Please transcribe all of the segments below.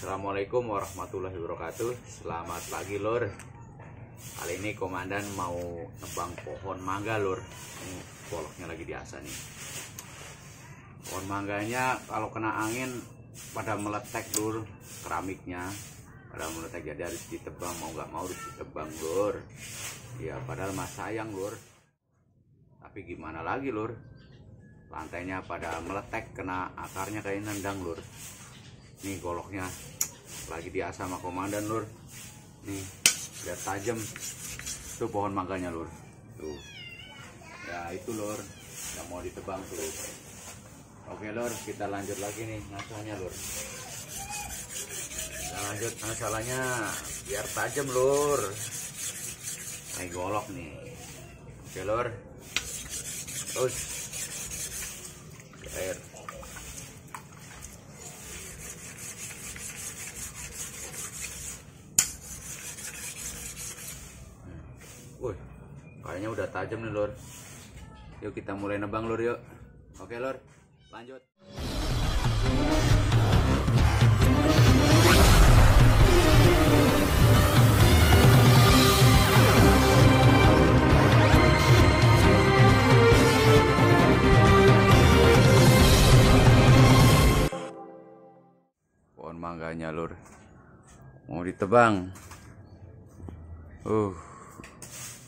Assalamualaikum warahmatullahi wabarakatuh. Selamat pagi lur. Kali ini komandan mau nebang pohon mangga lur. Ini boloknya lagi diasah nih. Pohon mangganya kalau kena angin pada meletek lur, keramiknya pada meletek, jadi harus ditebang, mau nggak mau harus ditebang lur. Ya padahal mas sayang lur, tapi gimana lagi lur, lantainya pada meletek, kena akarnya kayak nendang lur. Nih goloknya lagi diasah sama komandan lur. Nih lihat tajam tuh pohon mangganya lur. Tuh ya itu lur yang mau ditebang tuh. Oke lur, kita lanjut lagi nih ngasahnya lur. Kita lanjut masalahnya biar tajam lur. Nih golok nih. Oke lur, terus air. Wih, kayaknya udah tajam nih lur. Yuk kita mulai nebang lur yuk. Oke lur, lanjut. Pohon mangganya lur mau ditebang.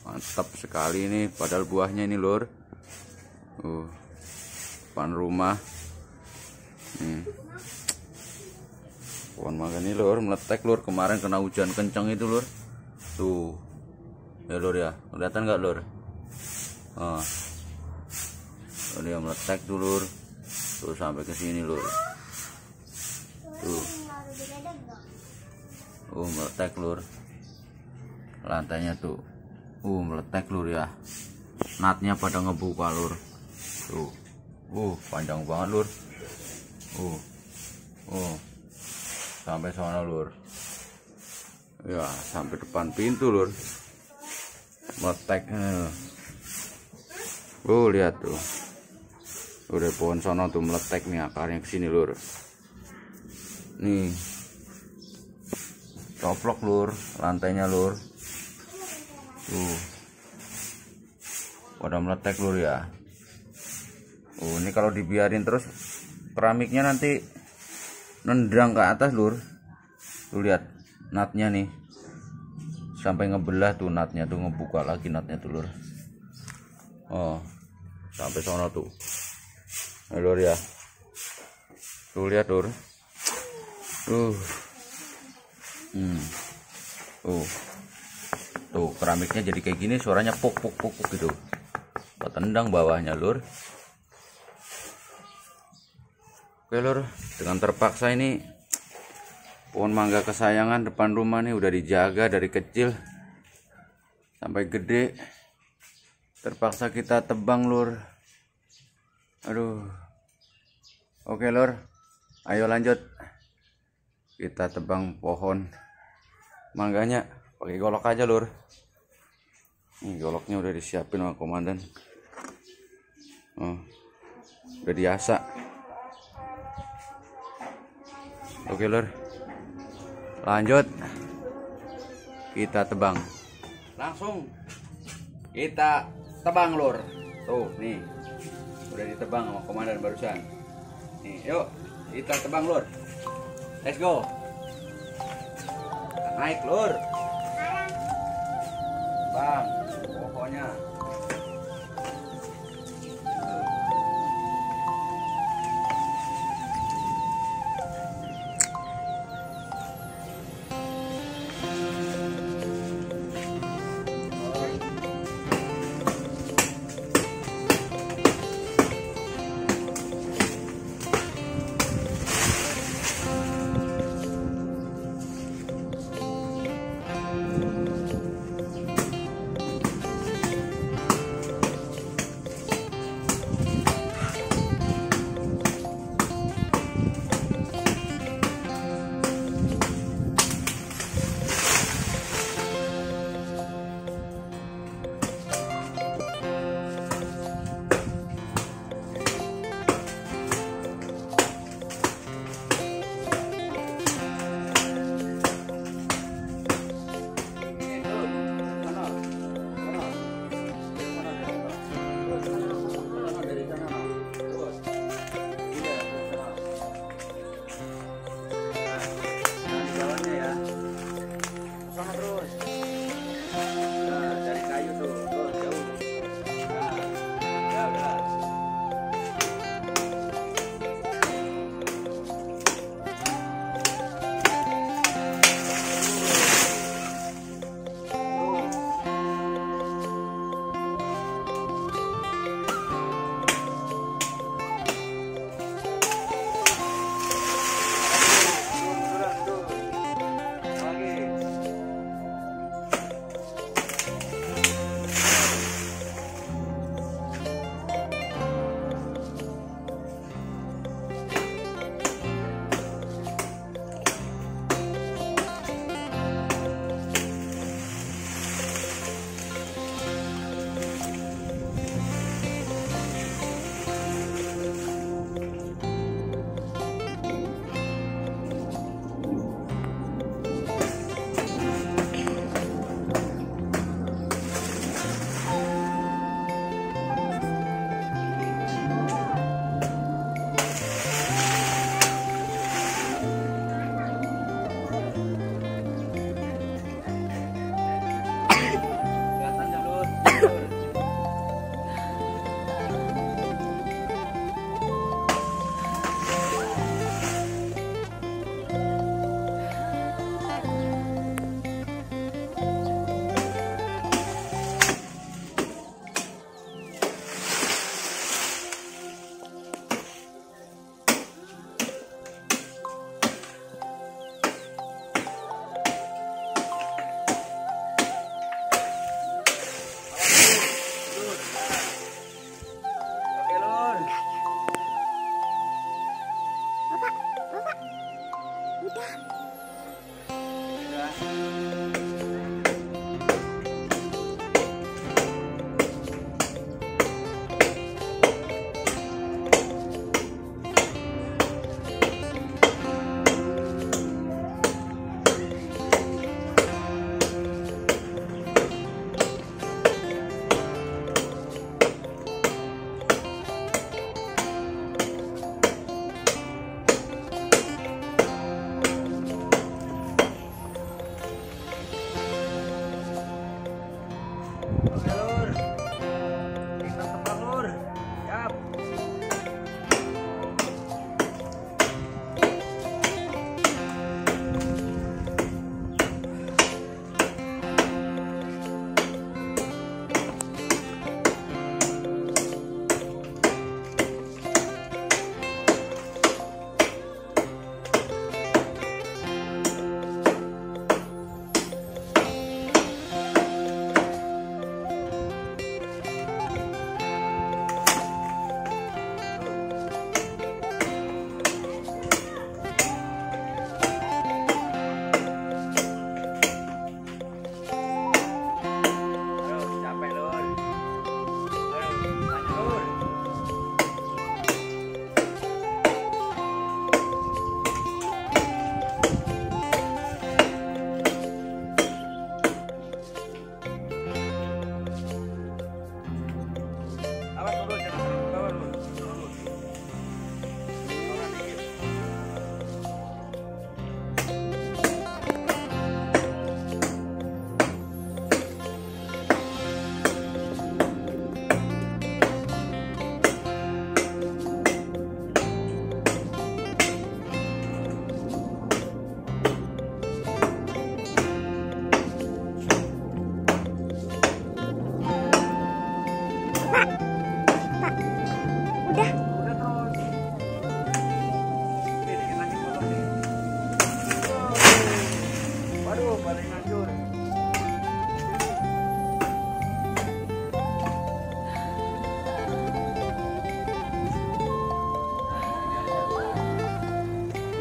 Mantap sekali ini, padahal buahnya ini lur. Depan rumah. Pohon mangga ini lur meletek lur, kemarin kena hujan kencang itu lur. Tuh. Ya lur ya, kelihatan nggak lur? Dia meletek tuh lur. Tuh sampai ke sini lur. Tuh. Meletek lur. Lantainya tuh. Meletek lur ya. Natnya pada ngebuka lur. Tuh. Panjang banget lur. Sampai sana lur. Ya, sampai depan pintu lur. Meletek. Lihat tuh. Udah pohon sono tuh meletek nih akarnya ke sini lur. Nih. Coplok lur lantainya lur. Pada meletek lur ya. Ini kalau dibiarin terus keramiknya nanti nendang ke atas lur. Tuh lihat natnya nih, sampai ngebelah tuh natnya tuh, ngebuka lagi natnya tuh lur. Sampai sono tuh lur ya. Tuh lihat lur. Tuh keramiknya jadi kayak gini, suaranya puk gitu. Tendang bawahnya lur. Oke lur, dengan terpaksa ini pohon mangga kesayangan depan rumah nih udah dijaga dari kecil sampai gede. Terpaksa kita tebang lur. Oke lur, ayo lanjut. Kita tebang pohon mangganya pakai golok aja lur. Nih goloknya udah disiapin sama komandan. Udah diasah. Oke lur, lanjut kita tebang. Langsung kita tebang lur. Tuh nih udah ditebang sama komandan barusan. Nih yuk kita tebang lur. Let's go. Naik lur. Bang, pokoknya.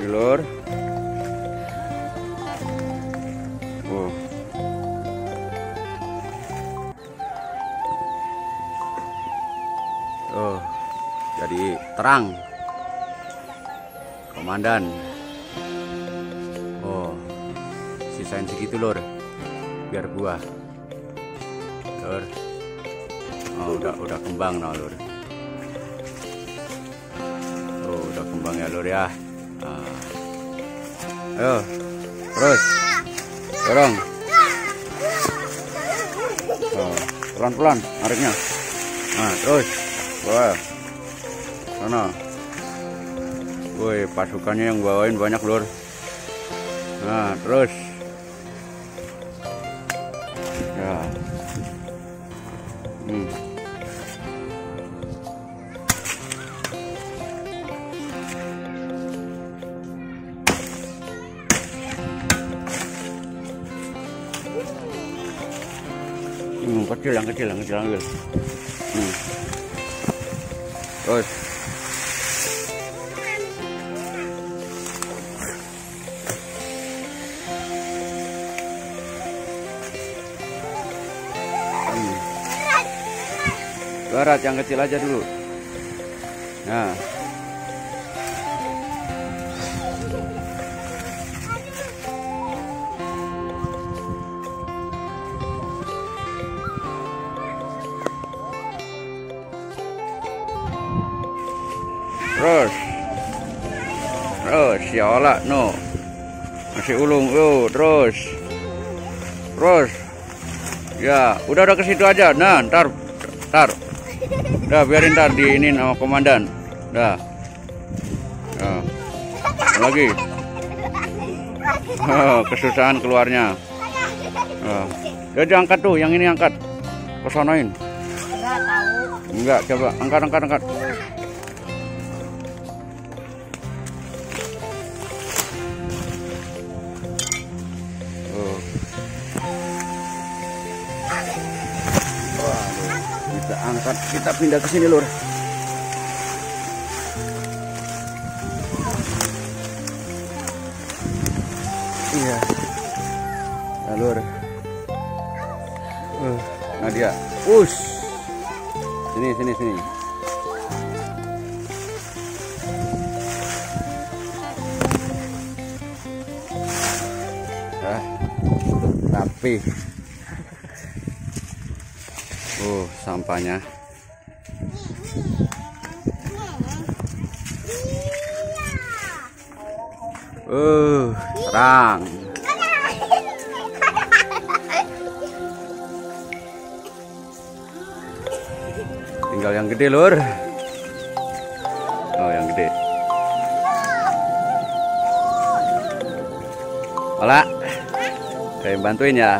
lur. Jadi terang, komandan. Sisain segitu lur, biar buah. Lur, udah kembang nah lur. Udah kembang ya lur ya. Ayo, terus, dorong. Pelan-pelan nariknya. Nah, terus, wah, sana. Woi, pasukannya yang bawain banyak lur. Nah, terus. Ya. Yang kecil ambil. Terus. Berat yang kecil aja dulu. Nah. Terus ya no. Masih ulung, terus. Ya, udah ke situ aja. Nah, ntar. Udah biarin ntar diinin sama komandan. Dah. Lagi. Kesusahan keluarnya. Udah diangkat tuh, yang ini angkat. Kesanain. Enggak tahu. Enggak, coba angkat. Kita angkat, kita pindah ke sini lur. Iya, nah, lur. Nah dia, sini. Rapi. Sampahnya. Terang. Tinggal yang gede lur. Yang gede. Olah, saya bantuin ya.